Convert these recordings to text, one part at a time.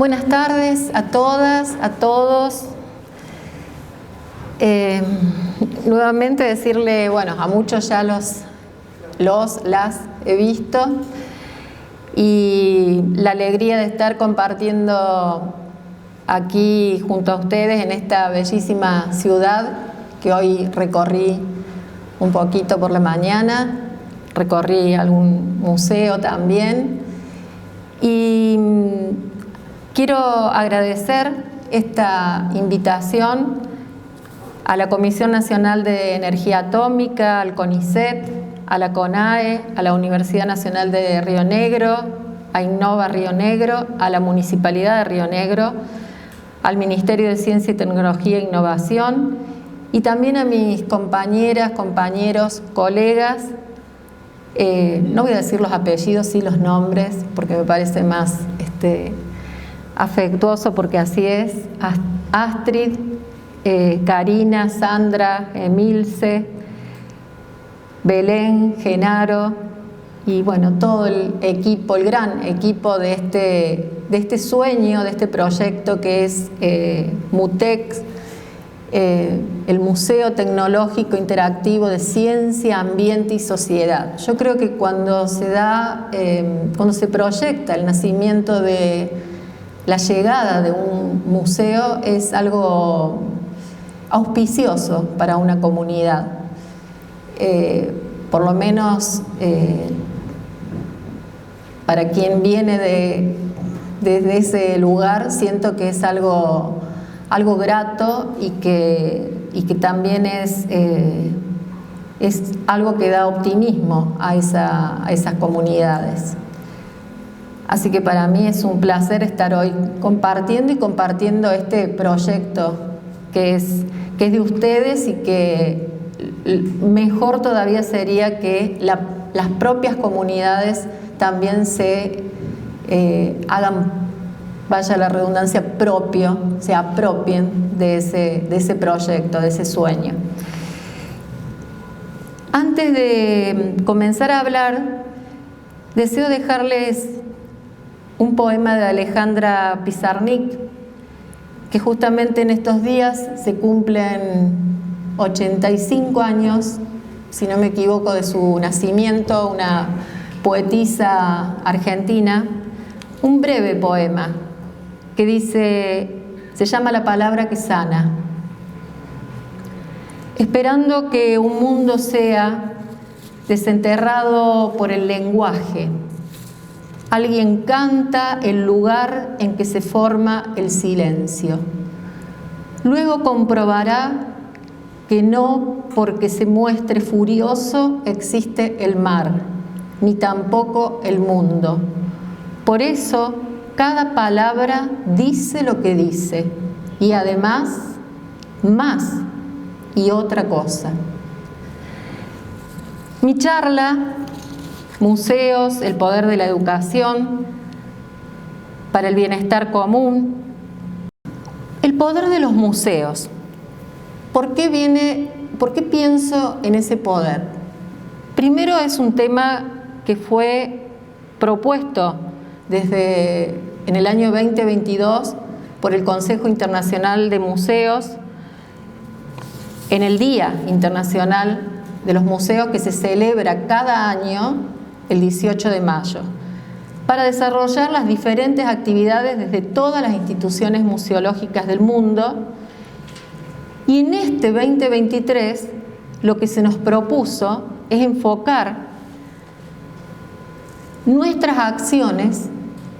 Buenas tardes a todas, a todos. Nuevamente decirle, bueno, a muchos ya las he visto, y la alegría de estar compartiendo aquí junto a ustedes en esta bellísima ciudad que hoy recorrí un poquito por la mañana, recorrí algún museo también, y quiero agradecer esta invitación a la Comisión Nacional de Energía Atómica, al CONICET, a la CONAE, a la Universidad Nacional de Río Negro, a Innova Río Negro, a la Municipalidad de Río Negro, al Ministerio de Ciencia y Tecnología e Innovación, y también a mis compañeras, compañeros, colegas. No voy a decir los apellidos, sí los nombres, porque me parece más afectuoso, porque así es. Astrid, Karina, Sandra, Emilce, Belén, Genaro, y bueno, todo el equipo, el gran equipo de este sueño, de este proyecto que es MUTEC, el Museo Tecnológico Interactivo de Ciencia, Ambiente y Sociedad. Yo creo que cuando se proyecta el nacimiento de la llegada de un museo, es algo auspicioso para una comunidad. Por lo menos para quien viene desde ese lugar, siento que es algo grato, y que también es algo que da optimismo a esas comunidades. Así que para mí es un placer estar hoy compartiendo este proyecto que es de ustedes, y que mejor todavía sería que las propias comunidades también se hagan, vaya la redundancia, se apropien de ese proyecto, de ese sueño. Antes de comenzar a hablar, deseo dejarles un poema de Alejandra Pizarnik, que justamente en estos días se cumplen 85 años, si no me equivoco, de su nacimiento, una poetisa argentina. Un breve poema que se llama La palabra que sana. Esperando que un mundo sea desenterrado por el lenguaje, alguien canta el lugar en que se forma el silencio. Luego comprobará que no porque se muestre furioso existe el mar, ni tampoco el mundo. Por eso, cada palabra dice lo que dice, y además, más y otra cosa. Mi charla, Museos, el poder de la educación para el bienestar común. El poder de los museos. ¿Por qué pienso en ese poder? Primero, es un tema que fue propuesto en el año 2022 por el Consejo Internacional de Museos, en el Día Internacional de los Museos, que se celebra cada año el 18 de mayo, para desarrollar las diferentes actividades desde todas las instituciones museológicas del mundo. Y en este 2023 lo que se nos propuso es enfocar nuestras acciones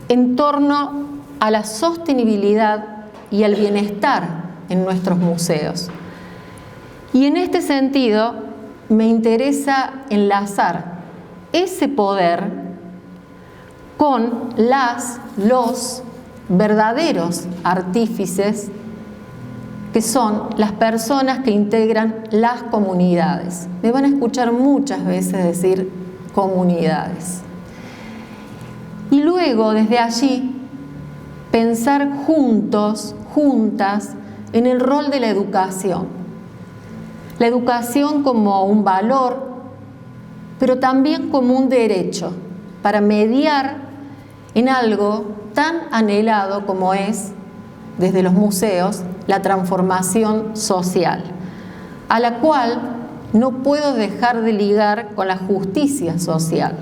en torno a la sostenibilidad y al bienestar en nuestros museos. Y en este sentido me interesa enlazar ese poder con los verdaderos artífices, que son las personas que integran las comunidades. Me van a escuchar muchas veces decir comunidades. Y luego, desde allí, pensar juntos, juntas, en el rol de la educación. La educación como un valor, pero también como un derecho, para mediar en algo tan anhelado como es, desde los museos, la transformación social, a la cual no puedo dejar de ligar con la justicia social.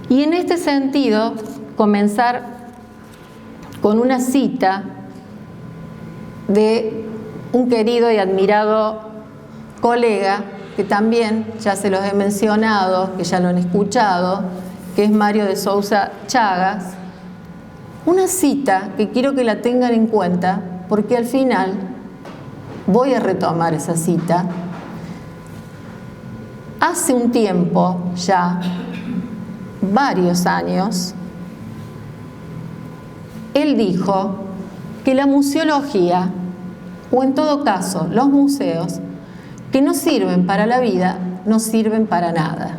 Y en este sentido, comenzar con una cita de un querido y admirado colega, que también ya se los he mencionado, que ya lo han escuchado, que es Mário de Sousa Chagas. Una cita que quiero que la tengan en cuenta, porque al final voy a retomar esa cita. Hace un tiempo ya, varios años, él dijo que la museología, o en todo caso los museos, que no sirven para la vida, no sirven para nada.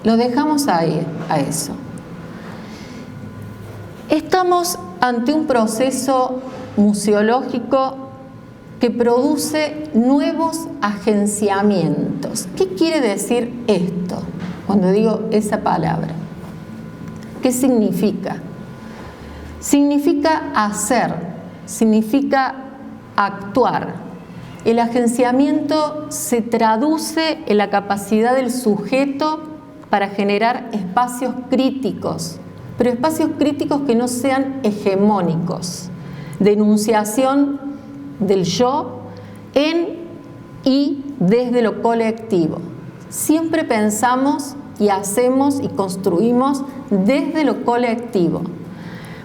Lo dejamos ahí, a eso. Estamos ante un proceso museológico que produce nuevos agenciamientos. ¿Qué quiere decir esto cuando digo esa palabra? ¿Qué significa? Significa hacer, significa actuar. El agenciamiento se traduce en la capacidad del sujeto para generar espacios críticos, pero espacios críticos que no sean hegemónicos, de enunciación del yo en y desde lo colectivo. Siempre pensamos y hacemos y construimos desde lo colectivo,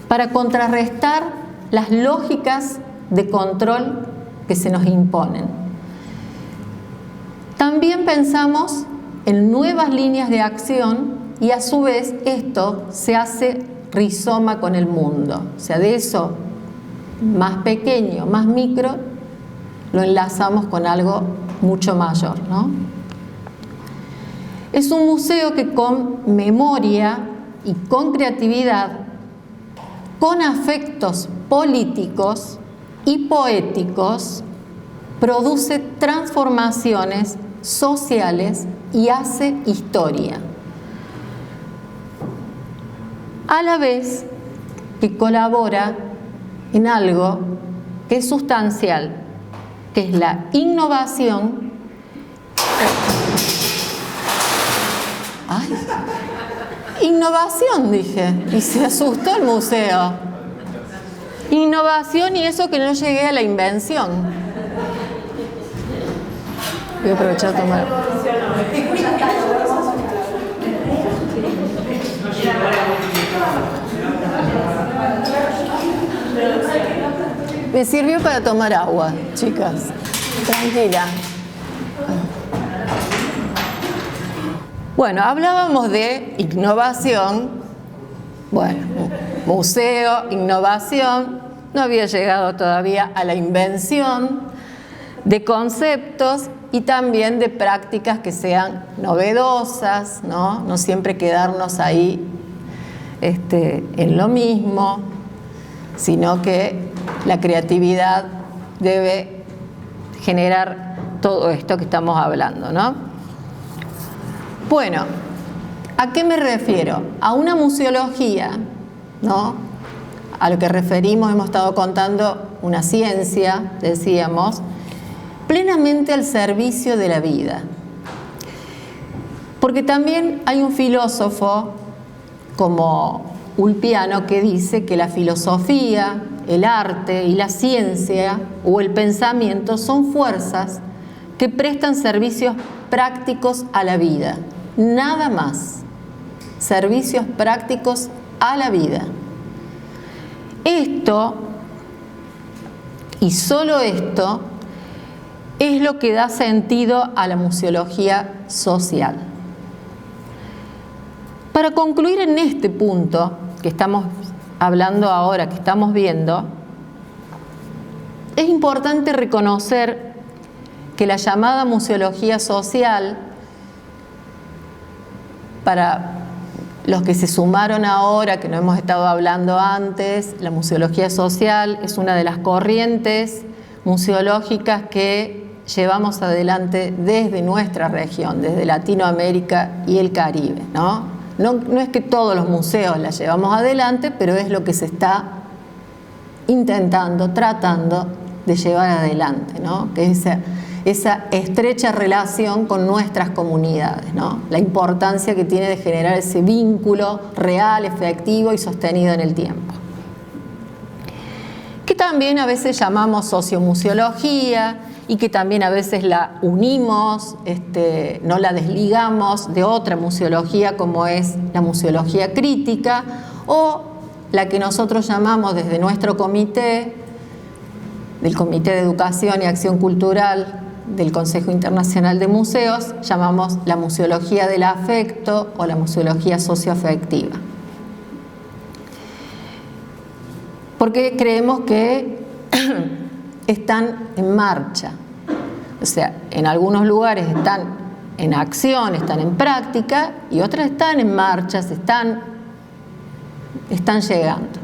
para contrarrestar las lógicas de control que se nos imponen. También pensamos en nuevas líneas de acción y a su vez esto se hace rizoma con el mundo. O sea, de eso más pequeño, más micro, lo enlazamos con algo mucho mayor, ¿no? Es un museo que con memoria y con creatividad, con afectos políticos y poéticos, produce transformaciones sociales y hace historia. A la vez que colabora en algo que es sustancial, que es la innovación. ¡Ay! Innovación, dije, y se asustó el museo. Innovación y eso que no llegué a la invención. Voy a aprovechar a tomar. Me sirvió para tomar agua, chicas. Tranquila. Bueno, hablábamos de innovación. Bueno, museo, innovación. No había llegado todavía a la invención de conceptos y también de prácticas que sean novedosas, ¿no? No siempre quedarnos ahí en lo mismo, sino que la creatividad debe generar todo esto que estamos hablando, ¿no? Bueno, ¿a qué me refiero? A una museología, ¿no? A lo que referimos, hemos estado contando una ciencia, decíamos, plenamente al servicio de la vida. Porque también hay un filósofo como Ulpiano que dice que la filosofía, el arte y la ciencia o el pensamiento son fuerzas que prestan servicios prácticos a la vida. Nada más. Servicios prácticos a la vida. Esto, y solo esto, es lo que da sentido a la museología social. Para concluir en este punto que estamos hablando ahora, que estamos viendo, es importante reconocer que la llamada museología social, para los que se sumaron ahora, que no hemos estado hablando antes, la museología social es una de las corrientes museológicas que llevamos adelante desde nuestra región, desde Latinoamérica y el Caribe, ¿no? No es que todos los museos la llevamos adelante, pero es lo que se está intentando, tratando de llevar adelante, ¿no? Que es esa estrecha relación con nuestras comunidades, ¿no? La importancia que tiene de generar ese vínculo real, efectivo y sostenido en el tiempo. Que también a veces llamamos sociomuseología y que también a veces la unimos, no la desligamos de otra museología como es la museología crítica o la que nosotros llamamos desde nuestro comité, del Comité de Educación y Acción Cultural del Consejo Internacional de Museos, llamamos la museología del afecto o la museología socioafectiva. Porque creemos que están en marcha. O sea, en algunos lugares están en acción, están en práctica y otras están en marcha, están llegando.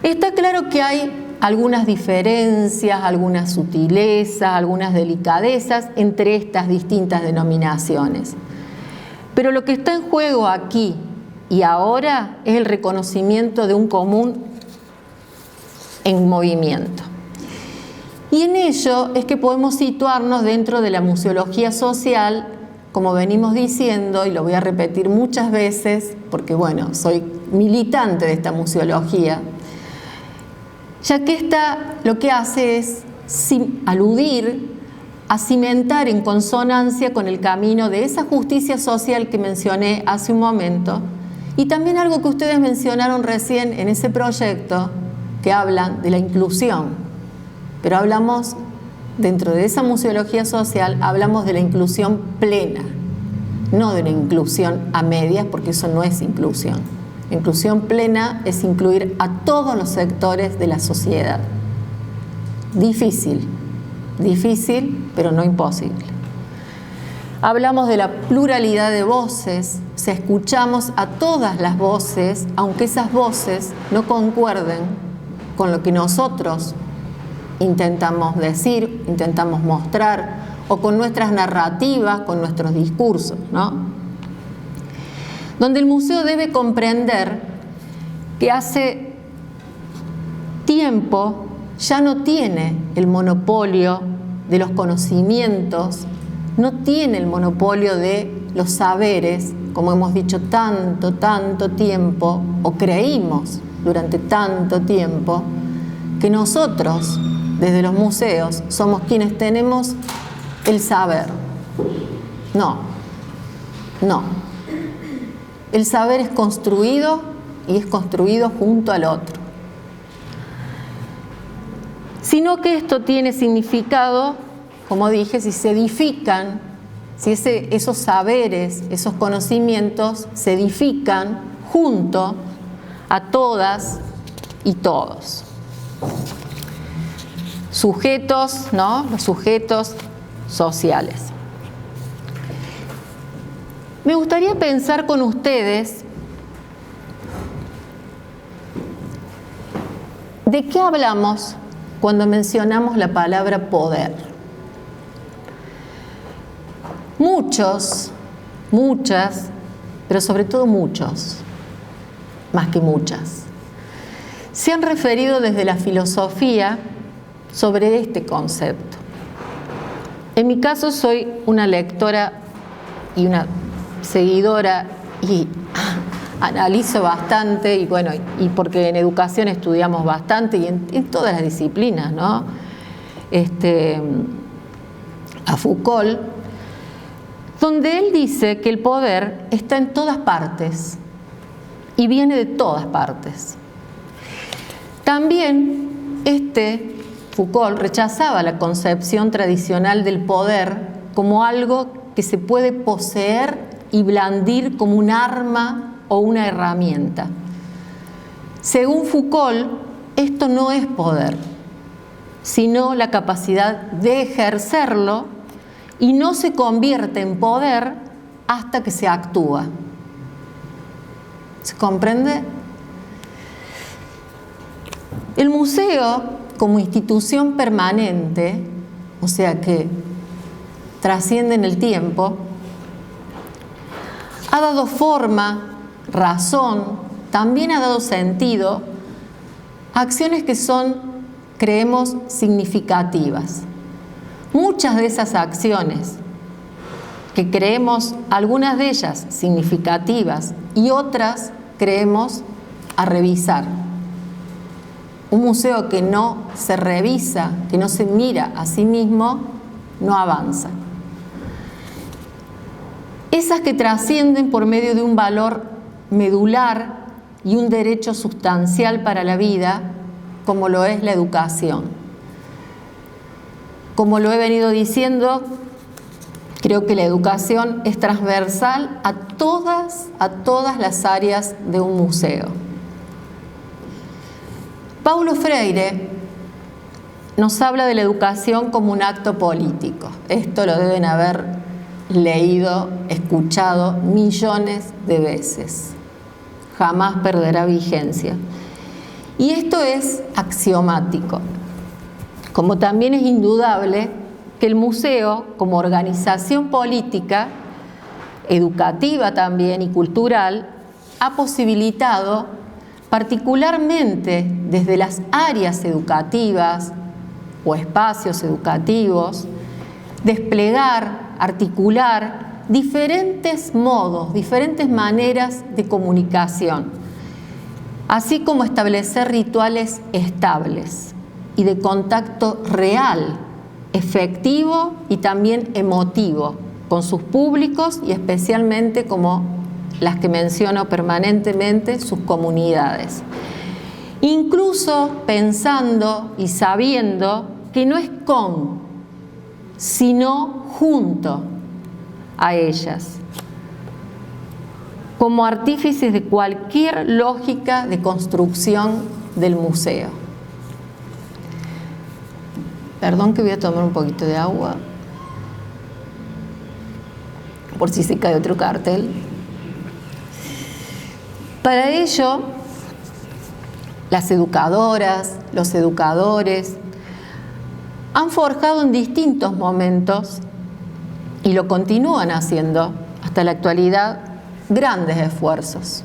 Está claro que hay algunas diferencias, algunas sutilezas, algunas delicadezas entre estas distintas denominaciones. Pero lo que está en juego aquí y ahora es el reconocimiento de un común en movimiento. Y en ello es que podemos situarnos dentro de la museología social, como venimos diciendo, y lo voy a repetir muchas veces, porque bueno, soy militante de esta museología, ya que esta lo que hace es aludir a cimentar en consonancia con el camino de esa justicia social que mencioné hace un momento, y también algo que ustedes mencionaron recién en ese proyecto, que hablan de la inclusión. Pero hablamos, dentro de esa museología social, hablamos de la inclusión plena, no de la inclusión a medias, porque eso no es inclusión. La inclusión plena es incluir a todos los sectores de la sociedad. Difícil, pero no imposible. Hablamos de la pluralidad de voces, o sea, escuchamos a todas las voces, aunque esas voces no concuerden con lo que nosotros intentamos decir, intentamos mostrar, o con nuestras narrativas, con nuestros discursos, ¿no? Donde el museo debe comprender que hace tiempo ya no tiene el monopolio de los conocimientos, no tiene el monopolio de los saberes, como hemos dicho tanto tiempo, o creímos durante tanto tiempo, que nosotros, desde los museos, somos quienes tenemos el saber. No. El saber es construido y es construido junto al otro. Sino que esto tiene significado, como dije, si se edifican, si esos saberes, esos conocimientos se edifican junto a todas y todos. Sujetos, ¿no? Los sujetos sociales. Me gustaría pensar con ustedes de qué hablamos cuando mencionamos la palabra poder. Muchos, muchas, pero sobre todo muchos, más que muchas, se han referido desde la filosofía sobre este concepto. En mi caso soy una lectora y una seguidora y analizo bastante y bueno, y porque en educación estudiamos bastante y en todas las disciplinas, ¿no? A Foucault, donde él dice que el poder está en todas partes y viene de todas partes. También Foucault rechazaba la concepción tradicional del poder como algo que se puede poseer y blandir como un arma o una herramienta. Según Foucault, esto no es poder, sino la capacidad de ejercerlo y no se convierte en poder hasta que se actúa. ¿Se comprende? El museo, como institución permanente, o sea que trasciende en el tiempo, ha dado forma, razón, también ha dado sentido a acciones que son, creemos, significativas. Muchas de esas acciones que creemos, algunas de ellas significativas y otras creemos a revisar. Un museo que no se revisa, que no se mira a sí mismo, no avanza. Esas que trascienden por medio de un valor medular y un derecho sustancial para la vida, como lo es la educación. Como lo he venido diciendo, creo que la educación es transversal a todas las áreas de un museo. Paulo Freire nos habla de la educación como un acto político. Esto lo deben haber leído, escuchado millones de veces. Jamás perderá vigencia. Y esto es axiomático. Como también es indudable que el museo, como organización política, educativa también y cultural, ha posibilitado, particularmente desde las áreas educativas o espacios educativos, desplegar, articular diferentes modos, diferentes maneras de comunicación, así como establecer rituales estables y de contacto real, efectivo y también emotivo con sus públicos y especialmente como las que menciono permanentemente, sus comunidades. Incluso pensando y sabiendo que no es con, sino junto a ellas, como artífices de cualquier lógica de construcción del museo. Perdón que voy a tomar un poquito de agua, por si se cae otro cartel. Para ello, las educadoras, los educadores, han forjado en distintos momentos, y lo continúan haciendo hasta la actualidad, grandes esfuerzos.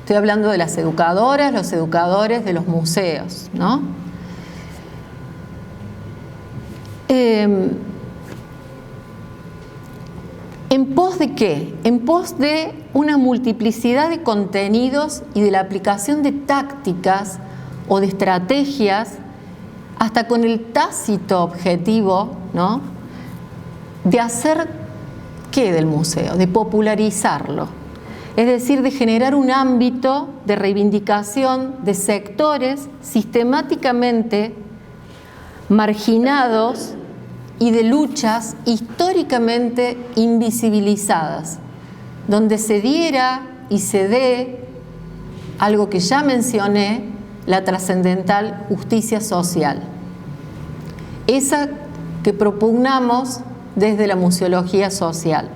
Estoy hablando de las educadoras, los educadores de los museos, ¿no? ¿En pos de qué? En pos de una multiplicidad de contenidos y de la aplicación de tácticas o de estrategias, hasta con el tácito objetivo, ¿no?, de hacer ¿qué del museo? De popularizarlo. Es decir, de generar un ámbito de reivindicación de sectores sistemáticamente marginados y de luchas históricamente invisibilizadas, donde se diera y se dé algo que ya mencioné, la trascendental justicia social. Esa que propugnamos desde la museología social,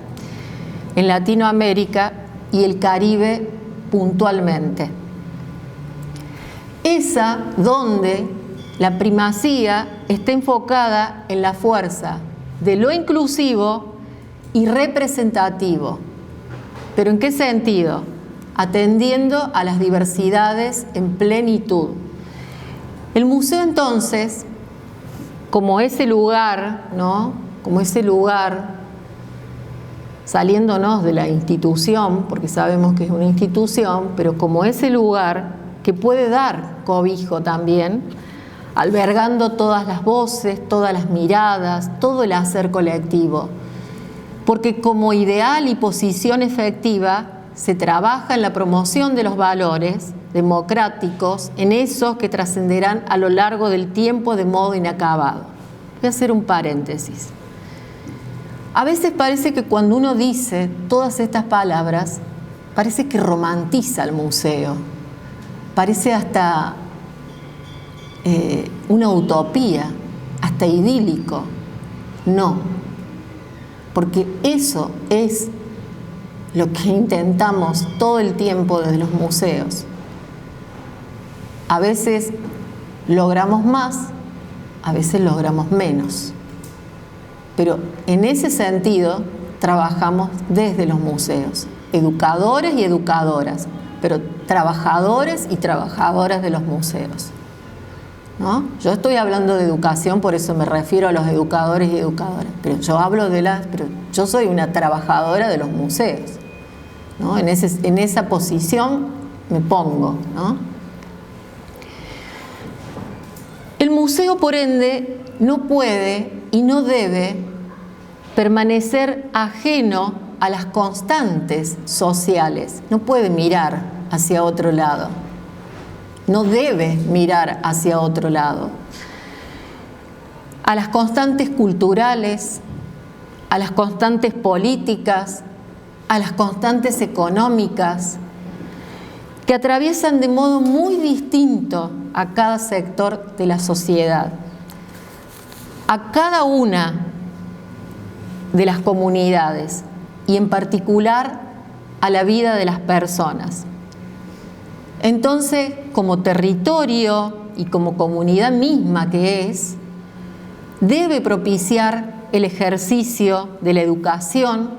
en Latinoamérica y el Caribe puntualmente. Esa donde la primacía está enfocada en la fuerza de lo inclusivo y representativo. ¿Pero en qué sentido? Atendiendo a las diversidades en plenitud. El museo entonces, como ese lugar, ¿no?, como ese lugar, saliéndonos de la institución, porque sabemos que es una institución, pero como ese lugar que puede dar cobijo también, albergando todas las voces, todas las miradas, todo el hacer colectivo. Porque como ideal y posición efectiva se trabaja en la promoción de los valores democráticos, en esos que trascenderán a lo largo del tiempo de modo inacabado. Voy a hacer un paréntesis. A veces parece que cuando uno dice todas estas palabras, parece que romantiza el museo. Parece hasta una utopía, hasta idílico. No, porque eso es lo que intentamos todo el tiempo desde los museos. A veces logramos más, a veces logramos menos. Pero en ese sentido trabajamos desde los museos. educadores y educadoras, pero trabajadores y trabajadoras de los museos, ¿no? Yo estoy hablando de educación, por eso me refiero a los educadores y educadoras, pero yo soy una trabajadora de los museos, ¿no? En esa posición me pongo, ¿no? El museo, por ende, no puede y no debe permanecer ajeno a las constantes sociales. No puede mirar hacia otro lado. No debe mirar hacia otro lado. A las constantes culturales, a las constantes políticas, a las constantes económicas, que atraviesan de modo muy distinto a cada sector de la sociedad, a cada una de las comunidades y en particular a la vida de las personas. Entonces, como territorio y como comunidad misma que es, debe propiciar el ejercicio de la educación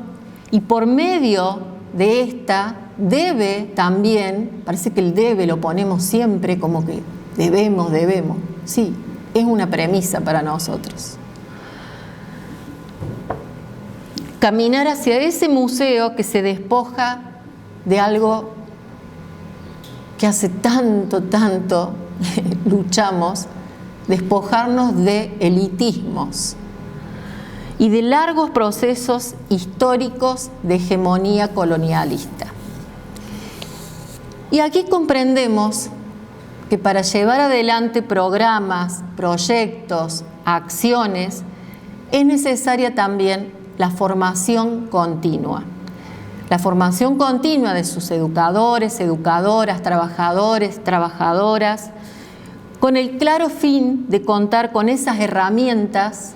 y por medio de esta debe también, parece que el debe lo ponemos siempre como que debemos, sí, es una premisa para nosotros. Caminar hacia ese museo que se despoja de algo que hace tanto luchamos, despojarnos de elitismos y de largos procesos históricos de hegemonía colonialista. Y aquí comprendemos que para llevar adelante programas, proyectos, acciones, es necesaria también la formación continua. La formación continua de sus educadores, educadoras, trabajadores, trabajadoras, con el claro fin de contar con esas herramientas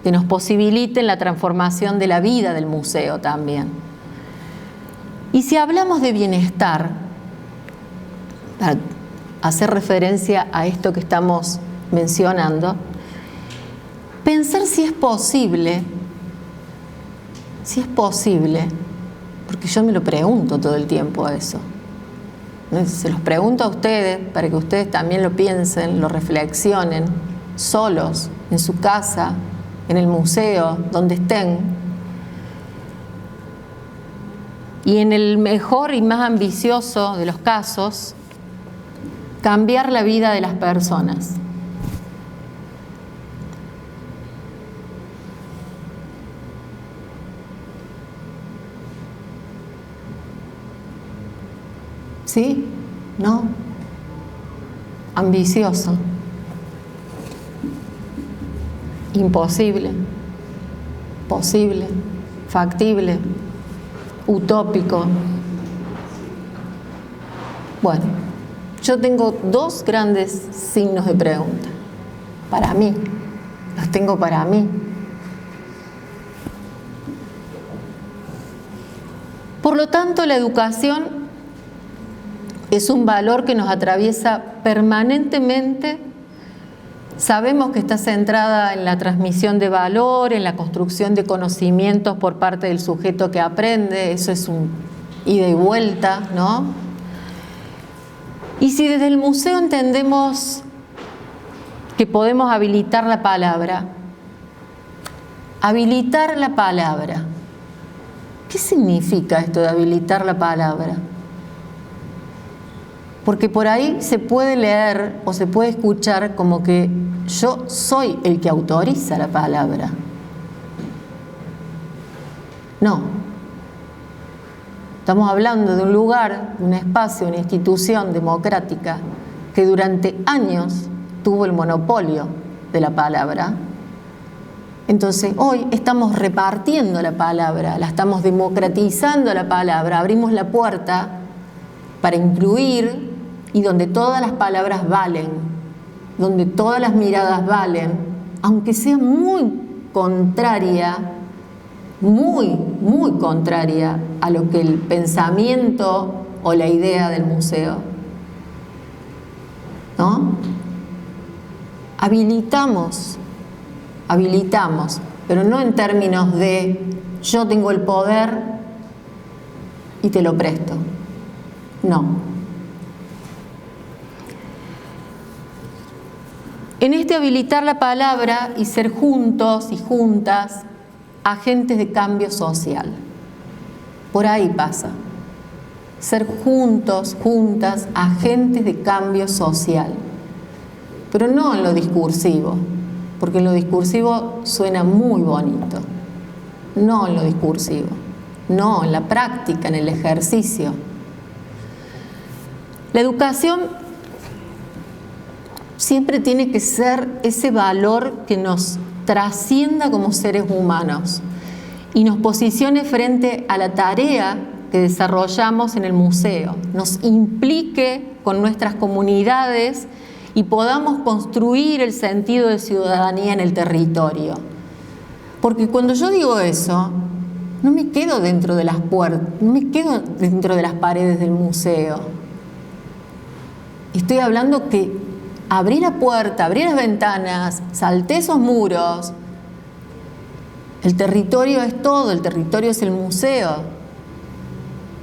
que nos posibiliten la transformación de la vida del museo también. Y si hablamos de bienestar, para hacer referencia a esto que estamos mencionando, pensar si es posible, porque yo me lo pregunto todo el tiempo a eso. Se los pregunto a ustedes para que ustedes también lo piensen, lo reflexionen, solos, en su casa, en el museo, donde estén. Y en el mejor y más ambicioso de los casos, cambiar la vida de las personas. ¿Sí? ¿No? Ambicioso. Imposible. Posible. Factible. Utópico. Bueno, yo tengo dos grandes signos de pregunta. Para mí. Los tengo para mí. Por lo tanto, la educación es un valor que nos atraviesa permanentemente. Sabemos que está centrada en la transmisión de valor, en la construcción de conocimientos por parte del sujeto que aprende. Eso es un ida y vuelta, ¿no? Y si desde el museo entendemos que podemos habilitar la palabra, ¿qué significa esto de habilitar la palabra? Porque por ahí se puede leer o se puede escuchar como que yo soy el que autoriza la palabra. No. Estamos hablando de un lugar, de un espacio, una institución democrática que durante años tuvo el monopolio de la palabra. Entonces, hoy estamos repartiendo la palabra, la estamos democratizando la palabra, abrimos la puerta para incluir y donde todas las palabras valen, donde todas las miradas valen, aunque sea muy contraria a lo que el pensamiento o la idea del museo, ¿no? Habilitamos, pero no en términos de yo tengo el poder y te lo presto. No. En este habilitar la palabra y ser juntos y juntas agentes de cambio social. Por ahí pasa. Ser juntos, juntas, agentes de cambio social. Pero no en lo discursivo, porque en lo discursivo suena muy bonito. No en lo discursivo, no, en la práctica, en el ejercicio. La educación siempre tiene que ser ese valor que nos trascienda como seres humanos y nos posicione frente a la tarea que desarrollamos en el museo, nos implique con nuestras comunidades y podamos construir el sentido de ciudadanía en el territorio. Porque cuando yo digo eso, no me quedo dentro de las puertas, no me quedo dentro de las paredes del museo. Estoy hablando que abrí la puerta, abrí las ventanas, salté esos muros. El territorio es todo, el territorio es el museo.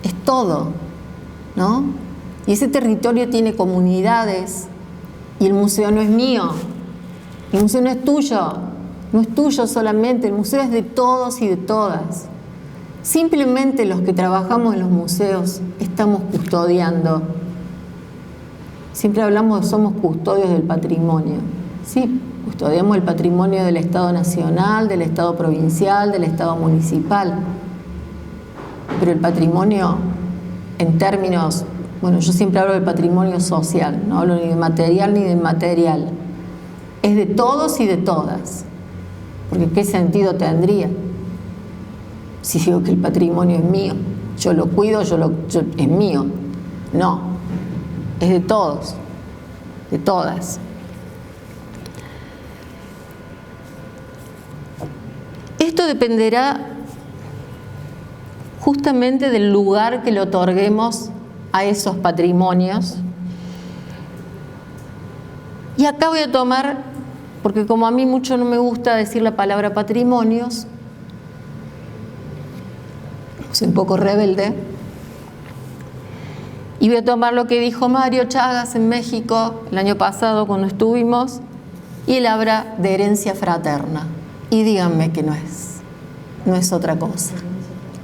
Es todo, ¿no? Y ese territorio tiene comunidades y el museo no es mío. El museo no es tuyo, no es tuyo solamente, el museo es de todos y de todas. Simplemente los que trabajamos en los museos estamos custodiando. Siempre hablamos de somos custodios del patrimonio. Sí, custodiamos el patrimonio del Estado nacional, del Estado provincial, del Estado municipal. Pero el patrimonio, en términos, bueno, yo siempre hablo del patrimonio social, no hablo ni de material ni de inmaterial. Es de todos y de todas. Porque ¿qué sentido tendría si digo que el patrimonio es mío? Yo lo cuido, es mío. No, es de todos, de todas. Esto dependerá justamente del lugar que le otorguemos a esos patrimonios. Y acá voy a tomar, porque como a mí mucho no me gusta decir la palabra patrimonios, soy un poco rebelde, y voy a tomar lo que dijo Mario Chagas en México el año pasado cuando estuvimos, y él habla de herencia fraterna. Y díganme que no es otra cosa.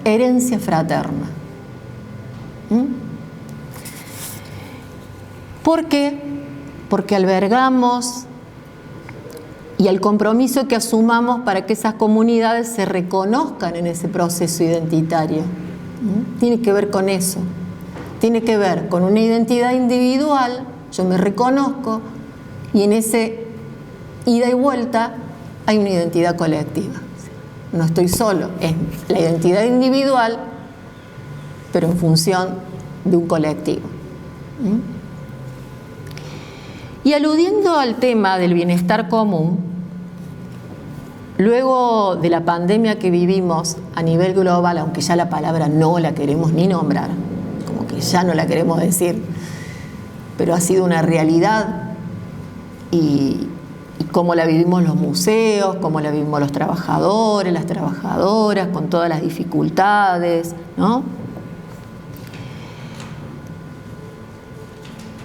Herencia fraterna. ¿Por qué? Porque albergamos y el compromiso que asumamos para que esas comunidades se reconozcan en ese proceso identitario. Tiene que ver con eso. Tiene que ver con una identidad individual, yo me reconozco, y en ese ida y vuelta hay una identidad colectiva. No estoy solo, es la identidad individual, pero en función de un colectivo. Y aludiendo al tema del bienestar común, luego de la pandemia que vivimos a nivel global, aunque ya la palabra no la queremos ni nombrar, como que ya no la queremos decir, pero ha sido una realidad y cómo la vivimos los museos, cómo la vivimos los trabajadores, las trabajadoras, con todas las dificultades, ¿no?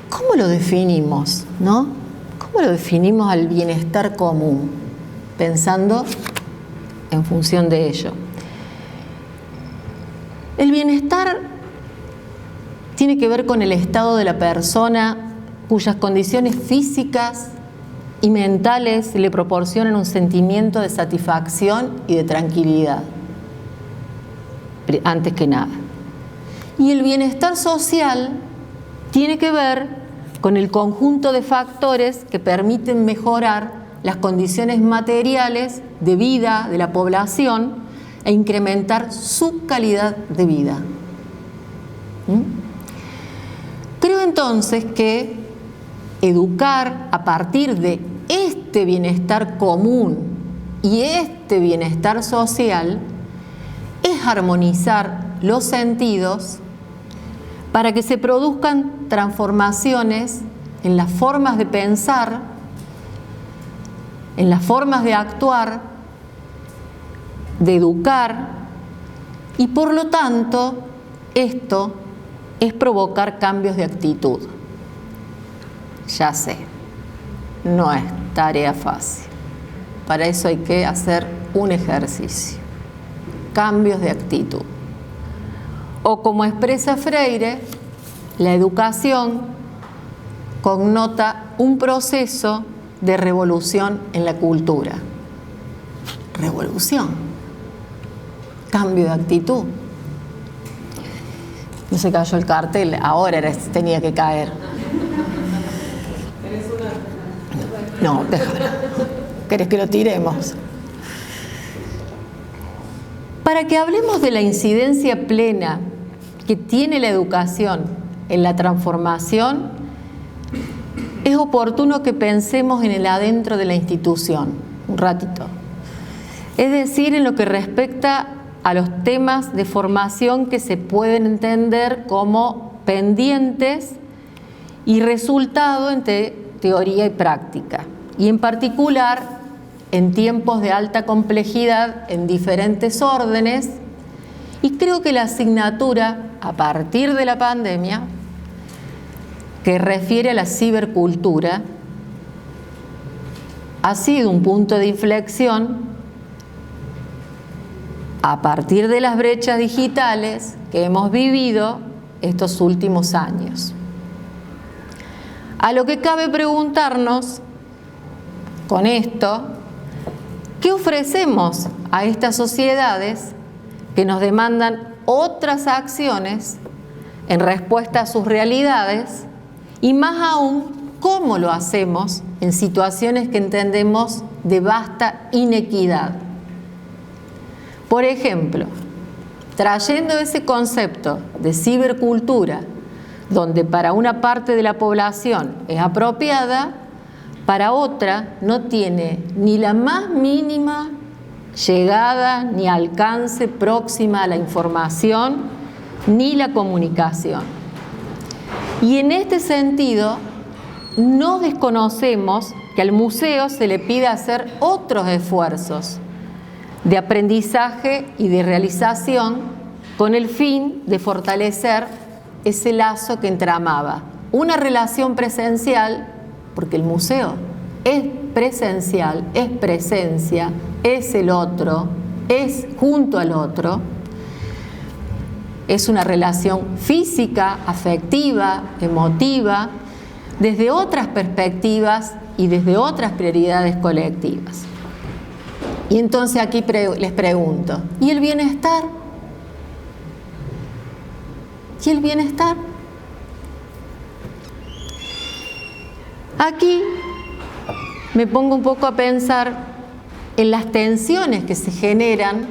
¿Cómo lo definimos, no? ¿Cómo lo definimos al bienestar común? Pensando en función de ello. El bienestar tiene que ver con el estado de la persona cuyas condiciones físicas y mentales le proporcionan un sentimiento de satisfacción y de tranquilidad, antes que nada. Y el bienestar social tiene que ver con el conjunto de factores que permiten mejorar las condiciones materiales de vida de la población e incrementar su calidad de vida. Creo entonces que educar a partir de este bienestar común y este bienestar social es armonizar los sentidos para que se produzcan transformaciones en las formas de pensar, en las formas de actuar, de educar y por lo tanto esto es provocar cambios de actitud. Ya sé, no es tarea fácil. Para eso hay que hacer un ejercicio. Cambios de actitud. O como expresa Freire, la educación connota un proceso de revolución en la cultura. Revolución. Cambio de actitud. No se cayó el cartel, ahora tenía que caer. No, déjalo. ¿Querés que lo tiremos? Para que hablemos de la incidencia plena que tiene la educación en la transformación, es oportuno que pensemos en el adentro de la institución, un ratito. Es decir, en lo que respecta a los temas de formación que se pueden entender como pendientes y resultado entre teoría y práctica, y en particular en tiempos de alta complejidad en diferentes órdenes, y creo que la asignatura a partir de la pandemia que refiere a la cibercultura ha sido un punto de inflexión a partir de las brechas digitales que hemos vivido estos últimos años. A lo que cabe preguntarnos con esto, ¿qué ofrecemos a estas sociedades que nos demandan otras acciones en respuesta a sus realidades? Y más aún, ¿cómo lo hacemos en situaciones que entendemos de vasta inequidad? Por ejemplo, trayendo ese concepto de cibercultura, donde para una parte de la población es apropiada, para otra no tiene ni la más mínima llegada ni alcance próxima a la información ni la comunicación. Y en este sentido, no desconocemos que al museo se le pide hacer otros esfuerzos de aprendizaje y de realización con el fin de fortalecer ese lazo que entramaba una relación presencial, porque el museo es presencial, es presencia, es el otro, es junto al otro, es una relación física, afectiva, emotiva, desde otras perspectivas y desde otras prioridades colectivas. Y entonces aquí les pregunto, ¿y el bienestar? ¿Y el bienestar? Aquí me pongo un poco a pensar en las tensiones que se generan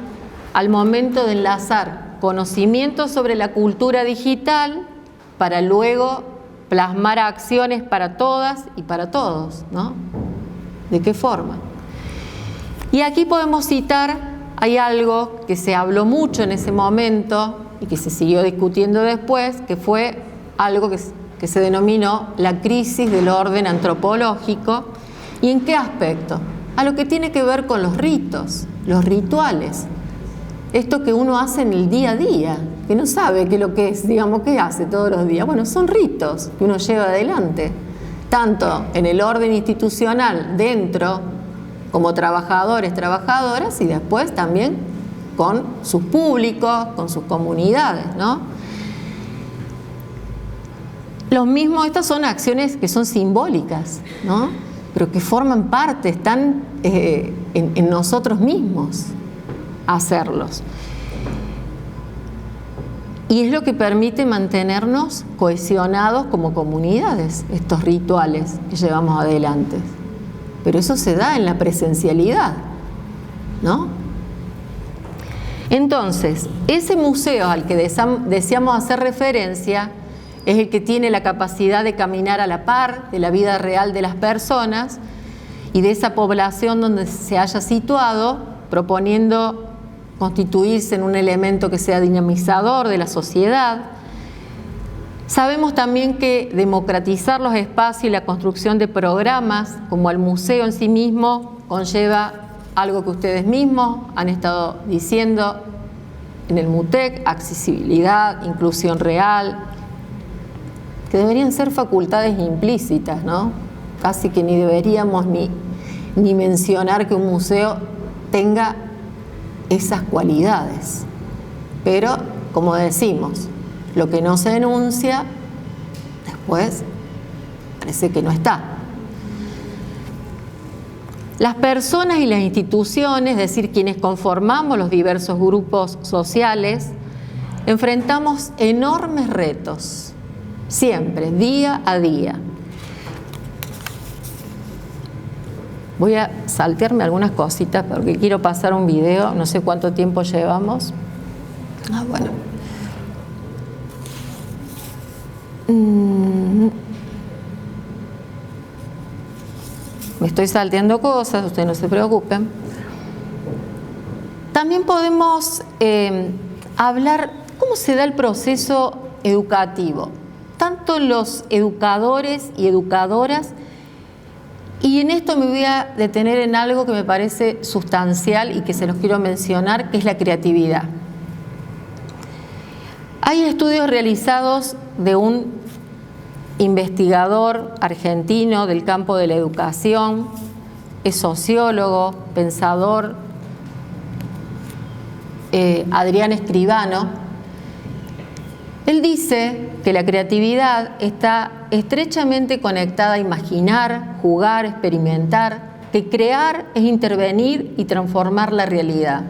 al momento de enlazar conocimientos sobre la cultura digital para luego plasmar acciones para todas y para todos, ¿no? ¿De qué forma? Y aquí podemos citar, hay algo que se habló mucho en ese momento y que se siguió discutiendo después, que fue algo que se denominó la crisis del orden antropológico. ¿Y en qué aspecto? A lo que tiene que ver con los ritos, los rituales. Esto que uno hace en el día a día, que no sabe qué es lo que es, digamos, qué hace todos los días. Bueno, son ritos que uno lleva adelante, tanto en el orden institucional, dentro, como trabajadores, trabajadoras, y después también con sus públicos, con sus comunidades, ¿no? Lo mismo, estas son acciones que son simbólicas, ¿no? Pero que forman parte, están en nosotros mismos hacerlos. Y es lo que permite mantenernos cohesionados como comunidades, estos rituales que llevamos adelante. Pero eso se da en la presencialidad, ¿no? Entonces, ese museo al que deseamos hacer referencia es el que tiene la capacidad de caminar a la par de la vida real de las personas y de esa población donde se haya situado, proponiendo constituirse en un elemento que sea dinamizador de la sociedad. Sabemos también que democratizar los espacios y la construcción de programas, como el museo en sí mismo, conlleva algo que ustedes mismos han estado diciendo en el MUTEC, accesibilidad, inclusión real, que deberían ser facultades implícitas, ¿no? Casi que ni deberíamos ni mencionar que un museo tenga esas cualidades. Pero, como decimos, lo que no se denuncia, después parece que no está. Las personas y las instituciones, es decir, quienes conformamos los diversos grupos sociales, enfrentamos enormes retos, siempre, día a día. Voy a saltearme algunas cositas porque quiero pasar un video, no sé cuánto tiempo llevamos. Bueno. Me estoy salteando cosas, ustedes no se preocupen. También podemos hablar cómo se da el proceso educativo, tanto los educadores y educadoras, y en esto me voy a detener en algo que me parece sustancial y que se los quiero mencionar, que es la creatividad. Hay estudios realizados de un investigador argentino del campo de la educación, es sociólogo, pensador, Adrián Escribano. Él dice que la creatividad está estrechamente conectada a imaginar, jugar, experimentar, que crear es intervenir y transformar la realidad,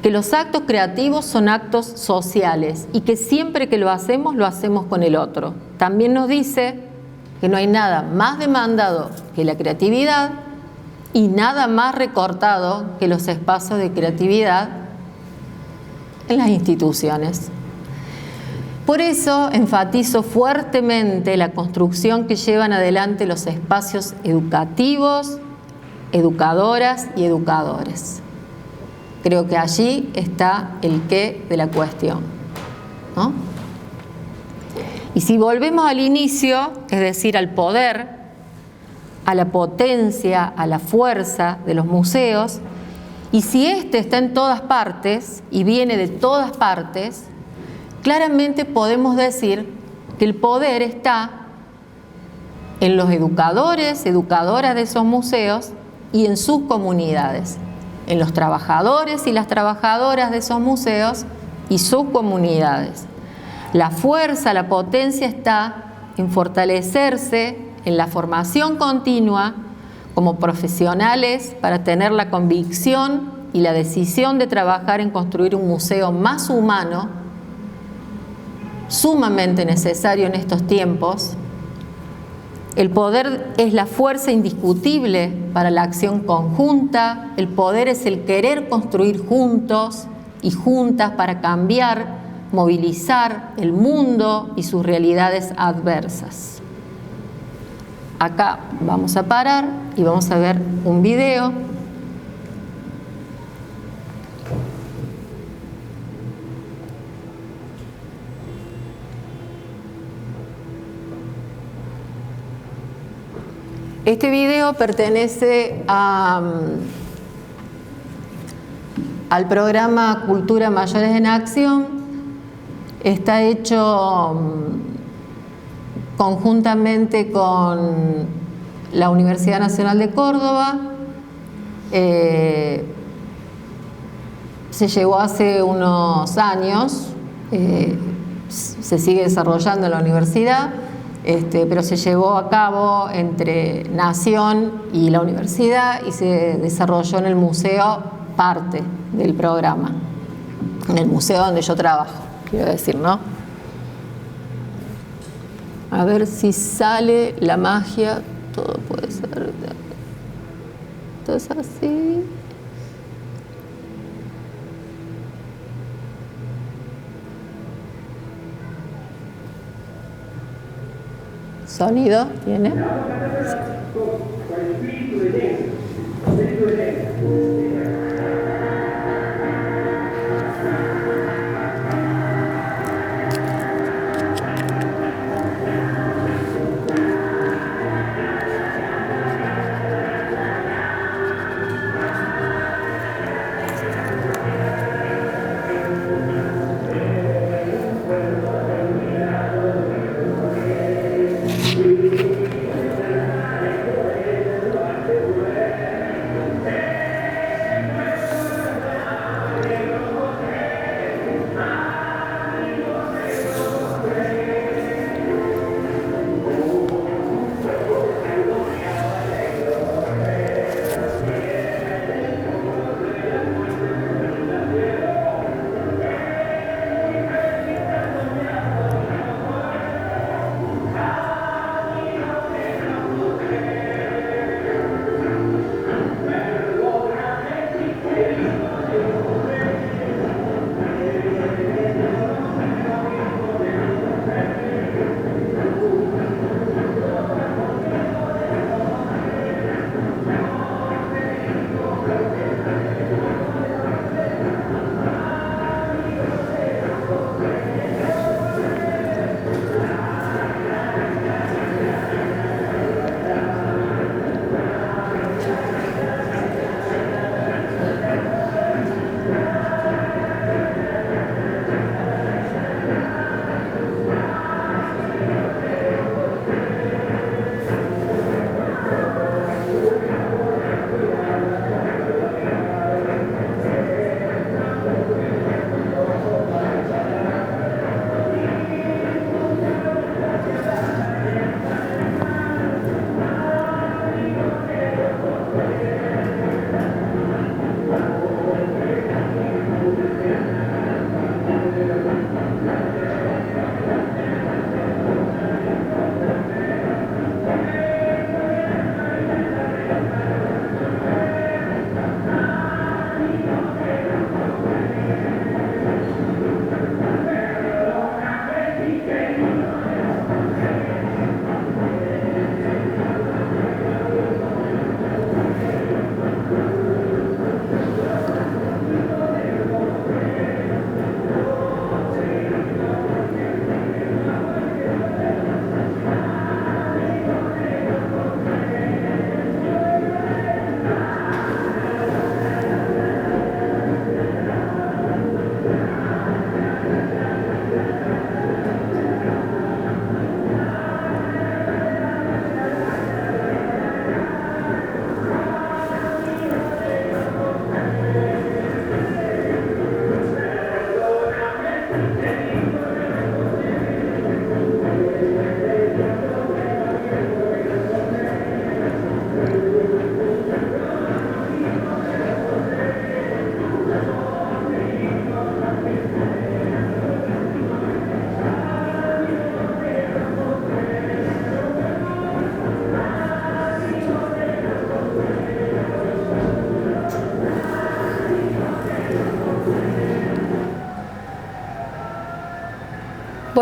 que los actos creativos son actos sociales y que siempre que lo hacemos con el otro. También nos dice que no hay nada más demandado que la creatividad y nada más recortado que los espacios de creatividad en las instituciones. Por eso enfatizo fuertemente la construcción que llevan adelante los espacios educativos, educadoras y educadores. Creo que allí está el qué de la cuestión, ¿no? Y si volvemos al inicio, es decir, al poder, a la potencia, a la fuerza de los museos, y si este está en todas partes y viene de todas partes, claramente podemos decir que el poder está en los educadores, educadoras de esos museos y en sus comunidades, en los trabajadores y las trabajadoras de esos museos y sus comunidades. La fuerza, la potencia está en fortalecerse en la formación continua como profesionales para tener la convicción y la decisión de trabajar en construir un museo más humano, sumamente necesario en estos tiempos. El poder es la fuerza indiscutible para la acción conjunta, el poder es el querer construir juntos y juntas para cambiar, movilizar el mundo y sus realidades adversas. Acá vamos a parar y vamos a ver un video. Este video pertenece al programa Cultura Mayores en Acción. Está hecho conjuntamente con la Universidad Nacional de Córdoba. Se llevó hace unos años, se sigue desarrollando en la universidad. Pero se llevó a cabo entre Nación y la universidad y se desarrolló en el museo, parte del programa, en el museo donde yo trabajo, quiero decir, ¿no? A ver si sale la magia, todo puede ser, todo es así. ¿Sonido tiene?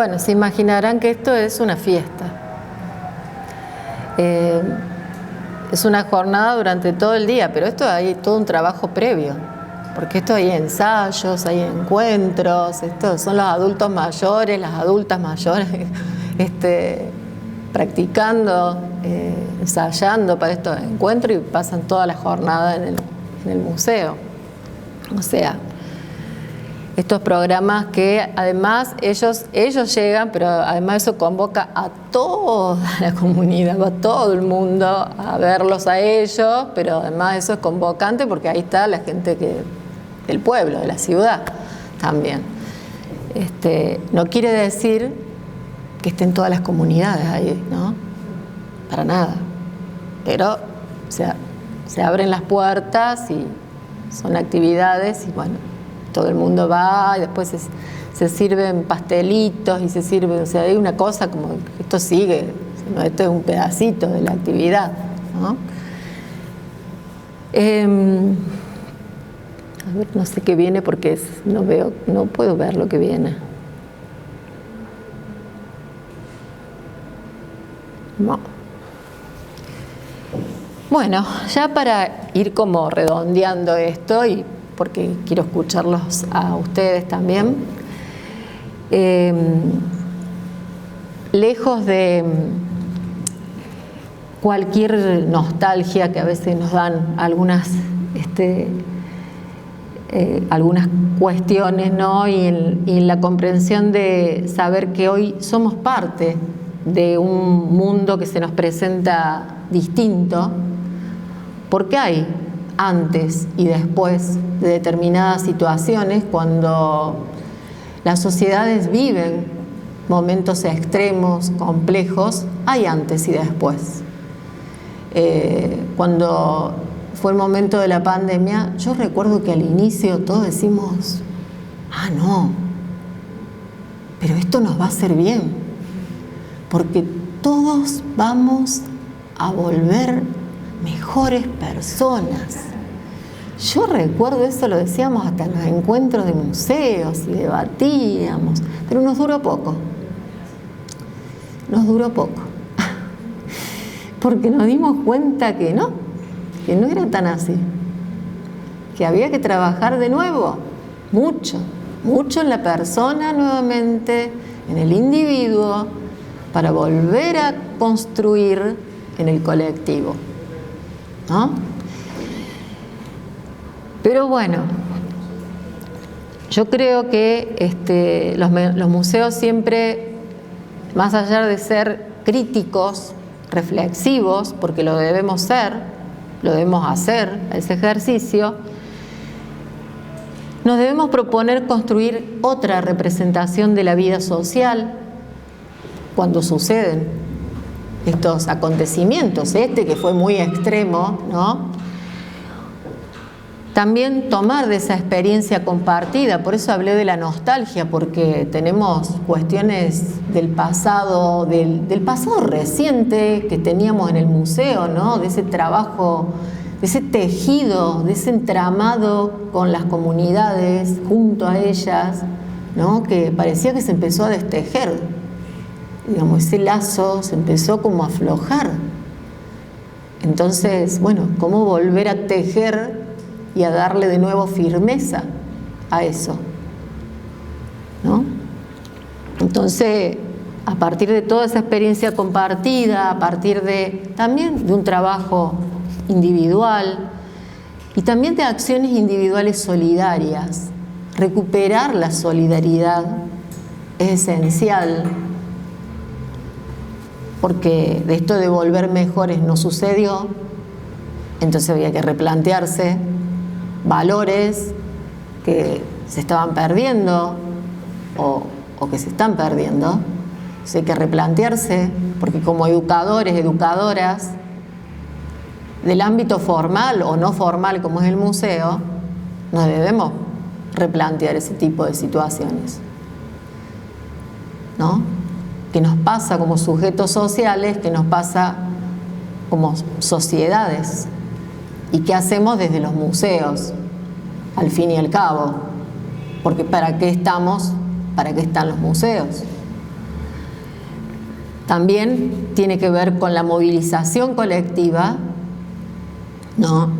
Bueno, se imaginarán que esto es una fiesta. Es una jornada durante todo el día, pero esto hay todo un trabajo previo, porque esto hay ensayos, hay encuentros, estos son los adultos mayores, las adultas mayores, practicando, ensayando para estos encuentros y pasan toda la jornada en el museo. O sea, estos programas que además ellos llegan, pero además eso convoca a toda la comunidad, va todo el mundo a verlos a ellos, pero además eso es convocante porque ahí está la gente del pueblo, de la ciudad también. No quiere decir que estén todas las comunidades ahí, ¿no? Para nada. Pero se abren las puertas y son actividades y bueno, todo el mundo va y después se sirven pastelitos y se sirve, o sea, hay una cosa como que esto sigue, ¿no? Esto es un pedacito de la actividad, ¿no? A ver, no sé qué viene porque no puedo ver lo que viene. No. Bueno, ya para ir como redondeando esto y porque quiero escucharlos a ustedes también, lejos de cualquier nostalgia que a veces nos dan algunas cuestiones, ¿no? Y en la comprensión de saber que hoy somos parte de un mundo que se nos presenta distinto, porque hay antes y después de determinadas situaciones, cuando las sociedades viven momentos extremos, complejos, hay antes y después. Cuando fue el momento de la pandemia, yo recuerdo que al inicio todos decimos, no, pero esto nos va a hacer bien, porque todos vamos a volver mejores personas. Yo recuerdo eso, lo decíamos hasta en los encuentros de museos y debatíamos, pero nos duró poco. Porque nos dimos cuenta que no era tan así, que había que trabajar de nuevo, mucho en la persona nuevamente, en el individuo, para volver a construir en el colectivo, ¿no? Pero bueno, yo creo que los museos siempre, más allá de ser críticos, reflexivos, porque lo debemos ser, lo debemos hacer, ese ejercicio, nos debemos proponer construir otra representación de la vida social cuando suceden estos acontecimientos, que fue muy extremo, ¿no? También tomar de esa experiencia compartida, por eso hablé de la nostalgia, porque tenemos cuestiones del pasado reciente que teníamos en el museo, ¿no? De ese trabajo, de ese tejido, de ese entramado con las comunidades, junto a ellas, ¿no? Que parecía que se empezó a destejer, digamos, ese lazo se empezó como a aflojar. Entonces, bueno, ¿cómo volver a tejer y a darle de nuevo firmeza a eso, ¿no? Entonces, a partir de toda esa experiencia compartida, a partir también de un trabajo individual y también de acciones individuales solidarias, recuperar la solidaridad es esencial, porque de esto de volver mejores no sucedió, entonces había que replantearse valores que se estaban perdiendo o que se están perdiendo. Entonces hay que replantearse, porque como educadores, educadoras del ámbito formal o no formal como es el museo, nos debemos replantear ese tipo de situaciones, ¿no? Que nos pasa como sujetos sociales, que nos pasa como sociedades. ¿Y qué hacemos desde los museos, al fin y al cabo? Porque ¿para qué están los museos? También tiene que ver con la movilización colectiva, ¿no?